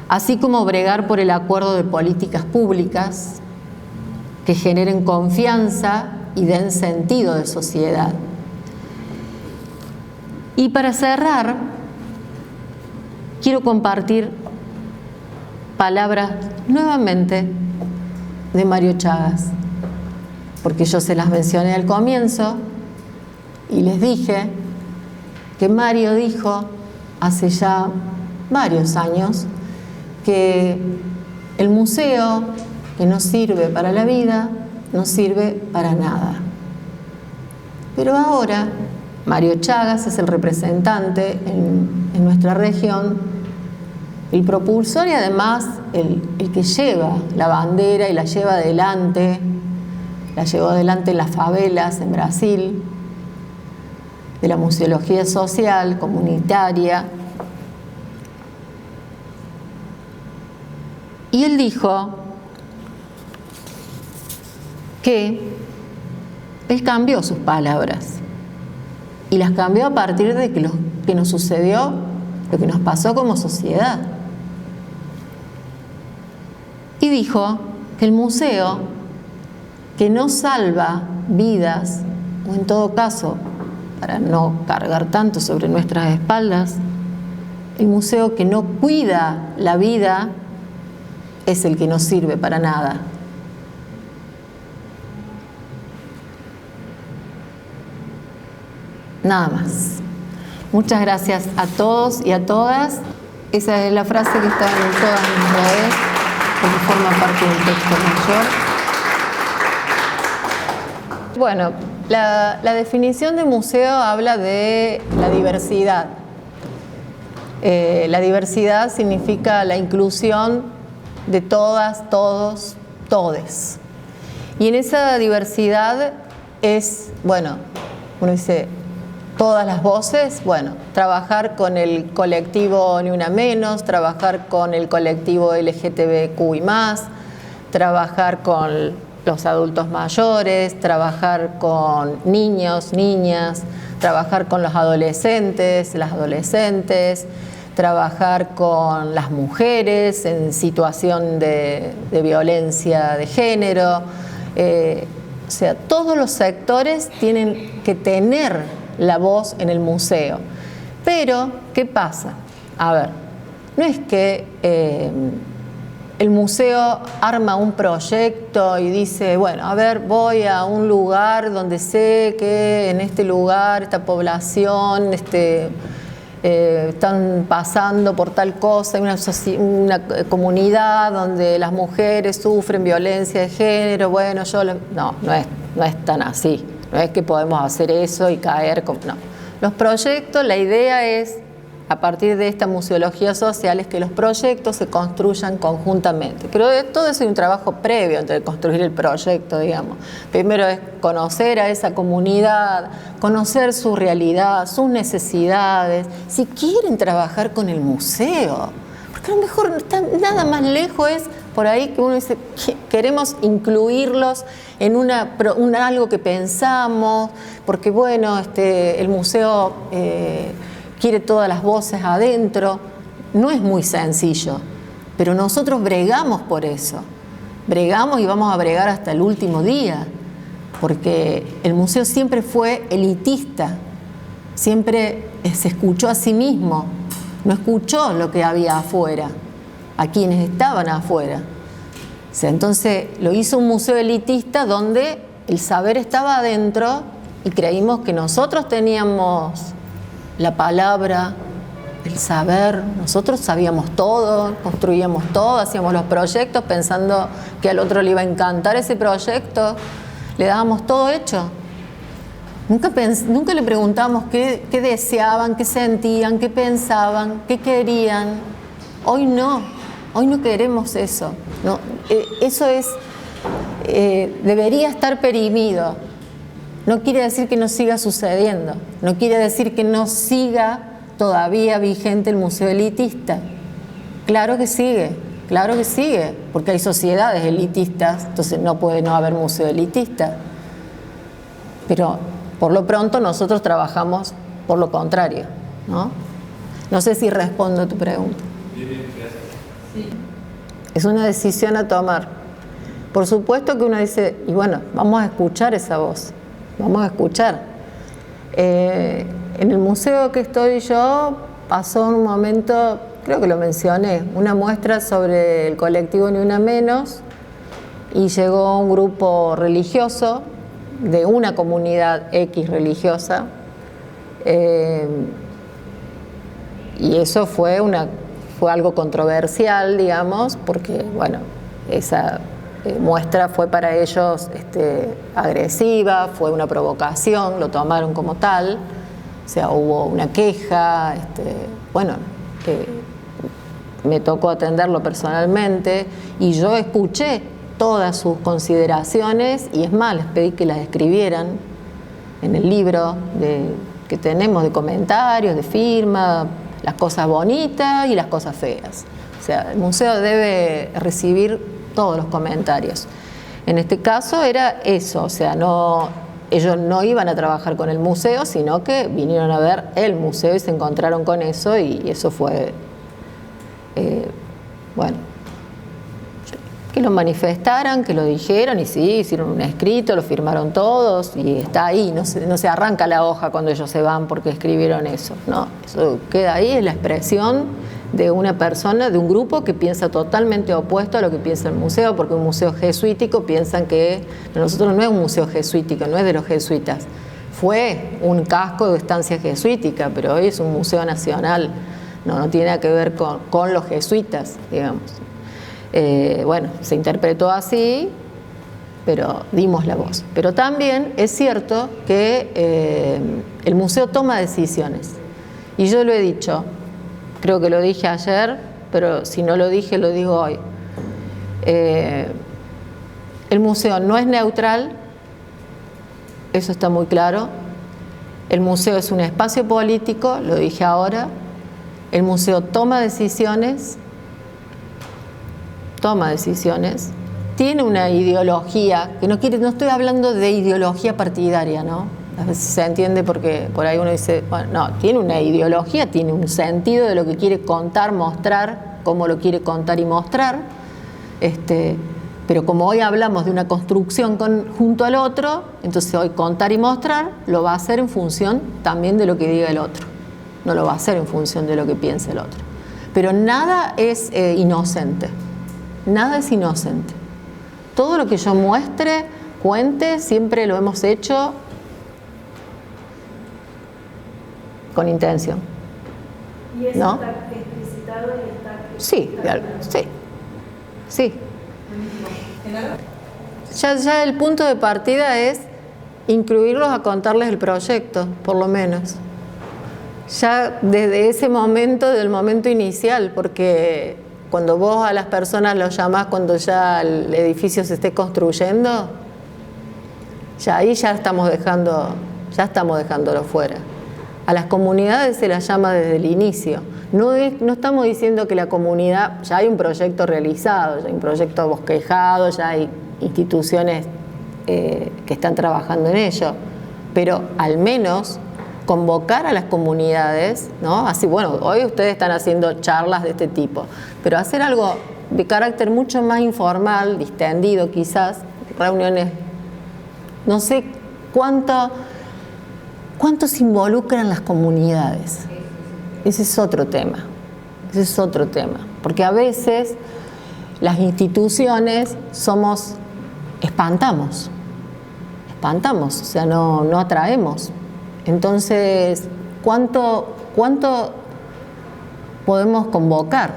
Así como bregar por el acuerdo de políticas públicas que generen confianza y den sentido de sociedad. Y para cerrar, quiero compartir palabras nuevamente de Mario Chagas, porque yo se las mencioné al comienzo y les dije que Mario dijo hace ya varios años que el museo que no sirve para la vida no sirve para nada. Pero ahora Mario Chagas es el representante en nuestra región, el propulsor y además el que lleva la bandera y la lleva adelante, la llevó adelante en las favelas en Brasil, de la museología social, comunitaria. Y él dijo que él cambió sus palabras y las cambió a partir de que lo que nos sucedió, lo que nos pasó como sociedad. Y dijo que el museo que no salva vidas, o en todo caso, para no cargar tanto sobre nuestras espaldas, el museo que no cuida la vida es el que no sirve para nada. Nada más. Muchas gracias a todos y a todas. Esa es la frase que está en todas mis redes, porque forma parte del texto mayor. Bueno, la definición de museo habla de la diversidad. La diversidad significa la inclusión de todas, todos, todes. Y en esa diversidad es, bueno, uno dice, todas las voces, bueno, trabajar con el colectivo Ni Una Menos, trabajar con el colectivo LGTBQI+, trabajar con los adultos mayores, trabajar con niños, niñas, trabajar con los adolescentes, las adolescentes, trabajar con las mujeres en situación de violencia de género. O sea, todos los sectores tienen que tener la voz en el museo. Pero, ¿qué pasa? A ver, no es que el museo arma un proyecto y dice, bueno, a ver, voy a un lugar donde sé que en este lugar, esta población, están pasando por tal cosa, una comunidad donde las mujeres sufren violencia de género, bueno, no es tan así. No es que podemos hacer eso y caer con... No. Los proyectos, la idea es, a partir de esta museología social, es que los proyectos se construyan conjuntamente. Pero todo eso es un trabajo previo antes de construir el proyecto, digamos. Primero es conocer a esa comunidad, conocer su realidad, sus necesidades, si quieren trabajar con el museo. Porque a lo mejor nada más lejos es por ahí que uno dice, queremos incluirlos en algo que pensamos, porque bueno, el museo quiere todas las voces adentro. No es muy sencillo, pero nosotros bregamos por eso. Bregamos y vamos a bregar hasta el último día, porque el museo siempre fue elitista, siempre se escuchó a sí mismo, no escuchó lo que había afuera, a quienes estaban afuera. O sea, entonces lo hizo un museo elitista donde el saber estaba adentro y creímos que nosotros teníamos la palabra, el saber, nosotros sabíamos todo, construíamos todo, hacíamos los proyectos pensando que al otro le iba a encantar ese proyecto, le dábamos todo hecho. Nunca le preguntamos qué deseaban, qué sentían, qué pensaban, qué querían. Hoy no queremos eso. No, eso debería estar perimido. No quiere decir que no siga sucediendo, no quiere decir que no siga todavía vigente el museo elitista. Claro que sigue, porque hay sociedades elitistas, entonces no puede no haber museo elitista. Pero Por lo pronto nosotros trabajamos por lo contrario, ¿no? No sé si respondo a tu pregunta. Sí. Es una decisión a tomar. Por supuesto que uno dice, y bueno, vamos a escuchar esa voz, vamos a escuchar. En el museo que estoy yo pasó un momento, creo que lo mencioné, una muestra sobre el colectivo Ni Una Menos, y llegó un grupo religioso de una comunidad X religiosa, y eso fue algo controversial, digamos, porque bueno, esa muestra fue para ellos agresiva, fue una provocación, lo tomaron como tal, o sea, hubo una queja, me tocó atenderlo personalmente y yo escuché todas sus consideraciones y es más, les pedí que las escribieran en el libro que tenemos de comentarios, de firma, las cosas bonitas y las cosas feas. O sea, el museo debe recibir todos los comentarios. En este caso era eso, o sea, ellos no iban a trabajar con el museo, sino que vinieron a ver el museo y se encontraron con eso y eso fue, que lo manifestaran, que lo dijeran y sí, hicieron un escrito, lo firmaron todos y está ahí, no se arranca la hoja cuando ellos se van porque escribieron eso, no, eso queda ahí, es la expresión de una persona, de un grupo que piensa totalmente opuesto a lo que piensa el museo, porque un museo jesuítico piensan que nosotros no es un museo jesuítico, no es de los jesuitas, fue un casco de estancia jesuítica, pero hoy es un museo nacional, no tiene nada que ver con los jesuitas, digamos. Se interpretó así, pero dimos la voz. Pero también es cierto que el museo toma decisiones. Y yo lo he dicho, creo que lo dije ayer, pero si no lo dije, lo digo hoy. El museo no es neutral, eso está muy claro. El museo es un espacio político, lo dije ahora. El museo toma decisiones, tiene una ideología, que no estoy hablando de ideología partidaria, ¿no? A veces se entiende porque por ahí uno dice, bueno, no, tiene una ideología, tiene un sentido de lo que quiere contar, mostrar, cómo lo quiere contar y mostrar, pero como hoy hablamos de una construcción junto al otro, entonces hoy contar y mostrar lo va a hacer en función también de lo que diga el otro, no lo va a hacer en función de lo que piense el otro. Pero nada es inocente. Nada es inocente. Todo lo que yo muestre, cuente, siempre lo hemos hecho con intención. ¿Y eso ¿no? está explicitado y está? Sí. Ya el punto de partida es incluirlos a contarles el proyecto, por lo menos. Ya desde ese momento, del momento inicial, porque cuando vos a las personas los llamás cuando ya el edificio se esté construyendo, ya ahí ya estamos dejándolo fuera. A las comunidades se las llama desde el inicio. No estamos diciendo que la comunidad, ya hay un proyecto realizado, ya hay un proyecto bosquejado, ya hay instituciones que están trabajando en ello, pero al menos convocar a las comunidades, ¿no? Así, bueno, hoy ustedes están haciendo charlas de este tipo, pero hacer algo de carácter mucho más informal, distendido quizás, reuniones, no sé cuánto se involucran las comunidades. Ese es otro tema, porque a veces las instituciones espantamos, o sea, no atraemos. Entonces, ¿cuánto podemos convocar?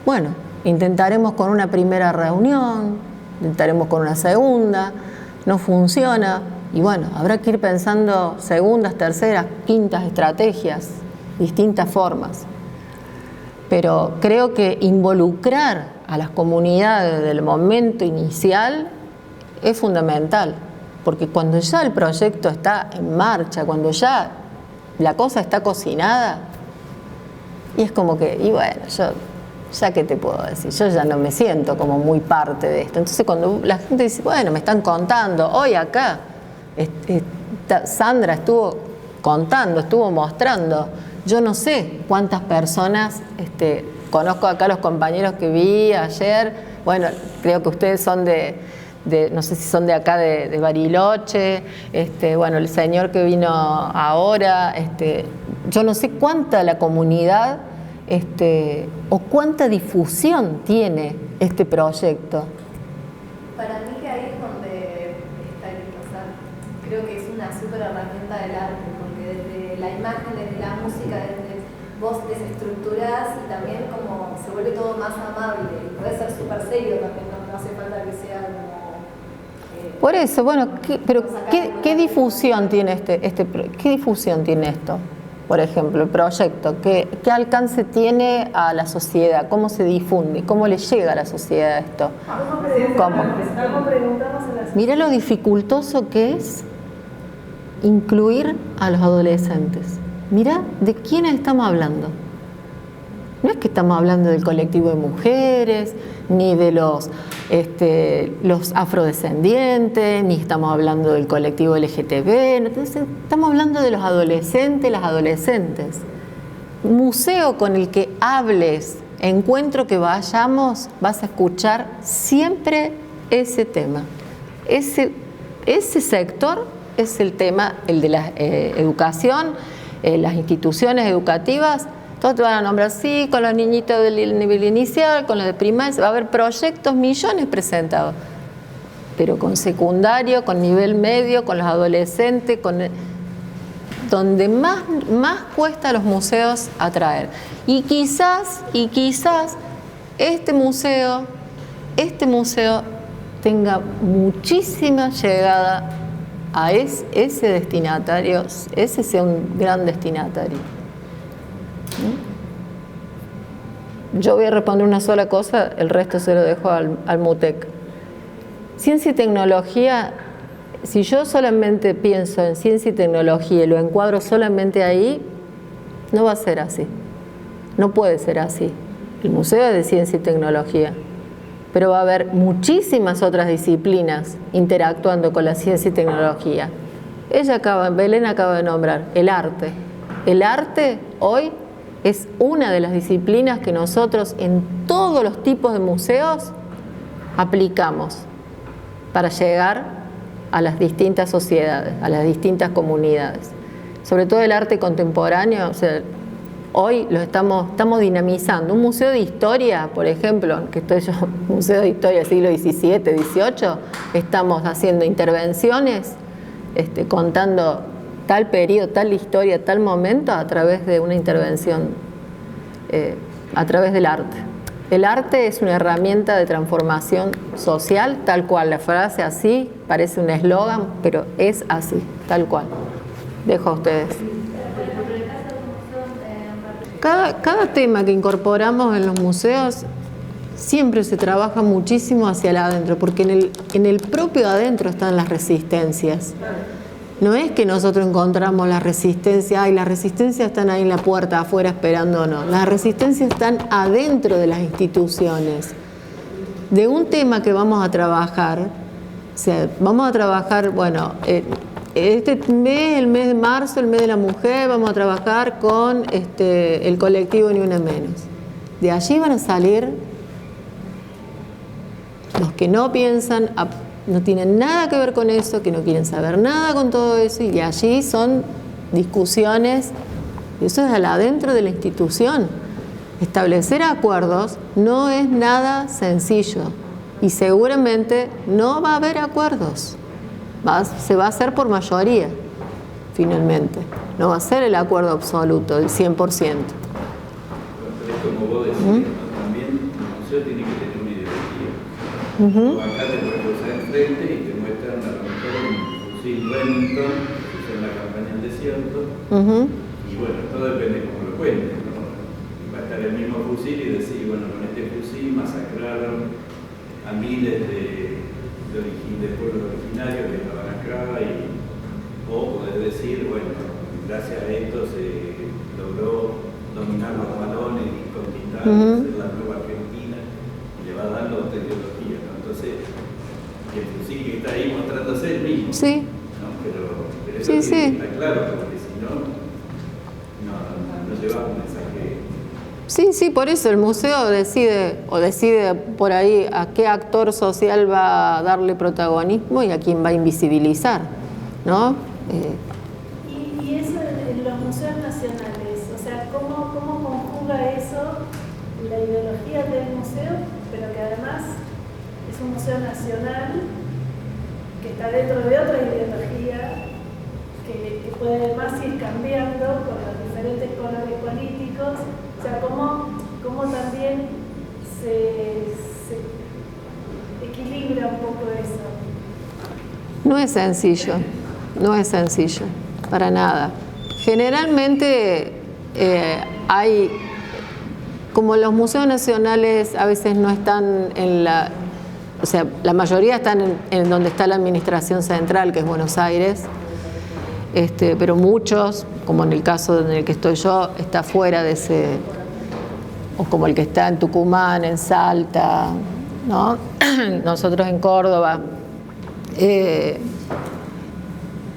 Bueno, intentaremos con una primera reunión, intentaremos con una segunda, no funciona, y bueno, habrá que ir pensando segundas, terceras, quintas estrategias, distintas formas. Pero creo que involucrar a las comunidades del momento inicial es fundamental. Porque cuando ya el proyecto está en marcha, cuando ya la cosa está cocinada, y es como que, y bueno, yo, ya qué te puedo decir, yo ya no me siento como muy parte de esto. Entonces cuando la gente dice, bueno, me están contando, hoy acá Sandra estuvo contando, estuvo mostrando. Yo no sé cuántas personas, conozco acá a los compañeros que vi ayer, bueno, creo que ustedes son no sé si son de acá de Bariloche, bueno, el señor que vino ahora, yo no sé cuánta la comunidad, o cuánta difusión tiene este proyecto. Para mí que ahí es donde está o sea, creo que es una súper herramienta del arte, porque desde la imagen, desde la música, desde vos desestructurás y también como se vuelve todo más amable, y puede ser súper serio también, no hace falta que sea como... Por eso, bueno, ¿qué difusión tiene qué difusión tiene esto? Por ejemplo, el proyecto, ¿qué alcance tiene a la sociedad? ¿Cómo se difunde? ¿Cómo le llega a la sociedad esto? ¿Cómo? Mira lo dificultoso que es incluir a los adolescentes. Mira de quiénes estamos hablando. No es que estamos hablando del colectivo de mujeres, ni de los afrodescendientes, ni estamos hablando del colectivo LGTB, entonces estamos hablando de los adolescentes, las adolescentes. Museo con el que hables, encuentro que vayamos, vas a escuchar siempre ese tema. Ese sector es el tema, el de la educación, las instituciones educativas. Todos te van a nombrar, sí, con los niñitos del nivel inicial, con los de primaria, va a haber proyectos, millones presentados. Pero con secundario, con nivel medio, con los adolescentes, donde más cuesta a los museos atraer. Y quizás este museo tenga muchísima llegada a ese destinatario, ese sea un gran destinatario. Yo voy a responder una sola cosa, el resto se lo dejo al MUTEC. Ciencia y tecnología, si yo solamente pienso en ciencia y tecnología y lo encuadro solamente ahí, no va a ser así. No puede ser así. El museo es de ciencia y tecnología, pero va a haber muchísimas otras disciplinas interactuando con la ciencia y tecnología. Belén acaba de nombrar el arte. El arte hoy es una de las disciplinas que nosotros en todos los tipos de museos aplicamos para llegar a las distintas sociedades, a las distintas comunidades. Sobre todo el arte contemporáneo, o sea, hoy lo estamos dinamizando. Un museo de historia, por ejemplo, que estoy yo, museo de historia del siglo XVII, XVIII, estamos haciendo intervenciones, contando tal periodo, tal historia, tal momento a través de una intervención, a través del arte. El arte es una herramienta de transformación social, tal cual. La frase así parece un eslogan, pero es así, tal cual. Dejo a ustedes. Cada tema que incorporamos en los museos siempre se trabaja muchísimo hacia el adentro, porque en el propio adentro están las resistencias. No es que nosotros encontramos la resistencia, las resistencias están ahí en la puerta afuera esperando, no. Las resistencias están adentro de las instituciones. De un tema que vamos a trabajar, o sea, vamos a trabajar, bueno, este mes, el mes de marzo, el mes de la mujer, vamos a trabajar con el colectivo Ni Una Menos. De allí van a salir los que no piensan, no tienen nada que ver con eso, que no quieren saber nada con todo eso, y de allí son discusiones, y eso es adentro de la institución. Establecer acuerdos no es nada sencillo, y seguramente no va a haber acuerdos. Se va a hacer por mayoría, finalmente. No va a ser el acuerdo absoluto, el 100%. Pero como vos decís, también el museo tiene que tener una ideología. Acá te puedes cruzar enfrente y te muestran a lo mejor un fusil Remington que se usó en la campaña del desierto. Y bueno, todo depende de cómo lo cuentes, ¿no? Va a estar el mismo fusil y decir, bueno, con este fusil masacraron a miles de pueblos originarios que estaban acá, o podés decir, bueno, gracias a esto se logró dominar los balones y conquistar, ser la nueva Argentina, y le va dando otra ideología, ¿no? Entonces, el fusil que está ahí mostrándose es el mismo. Sí. ¿No? Pero sí. claro, porque si no, no llevas un mensaje. Sí, sí, por eso el museo decide por ahí a qué actor social va a darle protagonismo y a quién va a invisibilizar, ¿no? Y eso en los museos nacionales, o sea, ¿cómo conjuga eso la ideología del museo, pero que además es un museo nacional que está dentro de otra ideología que puede además ir cambiando con los diferentes colores políticos? O sea, ¿cómo también se equilibra un poco eso? No es sencillo, no es sencillo, para nada. Generalmente hay, como los museos nacionales a veces no están o sea, la mayoría están en donde está la administración central, que es Buenos Aires, pero muchos, como en el caso en el que estoy yo, está fuera de ese, o como el que está en Tucumán, en Salta, ¿no? Nosotros en Córdoba.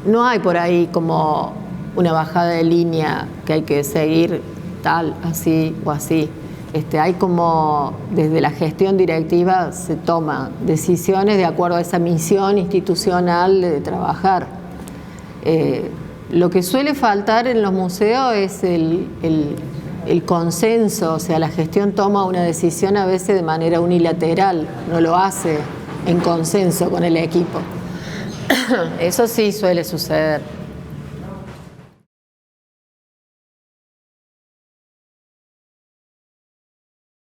No hay por ahí como una bajada de línea que hay que seguir tal, así o así. Hay como desde la gestión directiva se toman decisiones de acuerdo a esa misión institucional de trabajar. Lo que suele faltar en los museos es el consenso, o sea, la gestión toma una decisión a veces de manera unilateral, no lo hace en consenso con el equipo. Eso sí suele suceder.